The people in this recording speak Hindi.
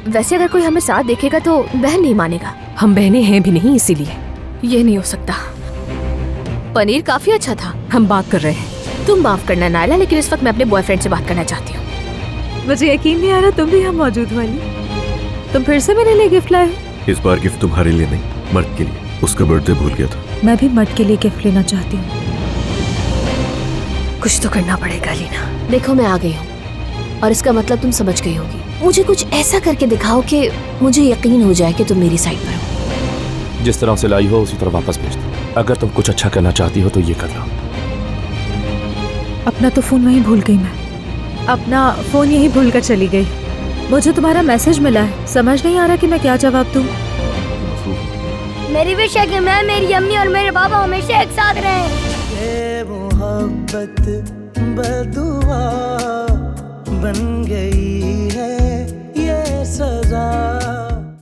वैसे अगर कोई हमें साथ देखेगा तो बहन नहीं मानेगा। हम बहनें हैं भी नहीं, इसीलिए। ये नहीं हो सकता। पनीर काफी अच्छा था। हम बात कर रहे हैं। तुम माफ करना नायला, लेकिन इस वक्त मैं अपने बॉयफ्रेंड से बात करना चाहती हूँ। मुझे यकीन नहीं आ रहा तुम भी यहाँ मौजूद वाली। तुम फिर से मेरे लिए गिफ्ट लाए? इस बार गिफ्ट तुम्हारे लिए नहीं, मर्द के लिए। उसका बर्थडे भूल गया था। मैं भी मर्द के लिए गिफ्ट लेना चाहती हूँ। कुछ तो करना पड़ेगा लीना। देखो मैं आ गई हूँ और इसका मतलब तुम समझ गई होगी। मुझे कुछ ऐसा करके दिखाओ कि मुझे यकीन हो जाए कि तुम मेरी साइड पर हो। जिस तरह से लाई हो उसी तरह वापस भेज दो। अगर तुम कुछ अच्छा करना चाहती हो तो ये कर लो। अपना तो फोन वहीं भूल गई मैं। अपना फोन यहीं भूल कर चली गई। मुझे तुम्हारा मैसेज मिला है, समझ नहीं आ रहा कि मैं क्या जवाब दूं। मेरी विश है कि मैं, मेरी अम्मी और मेरे बाबा हमेशा एक साथ रहें। ये मोहब्बत बदुआ बन गई है, ये सजा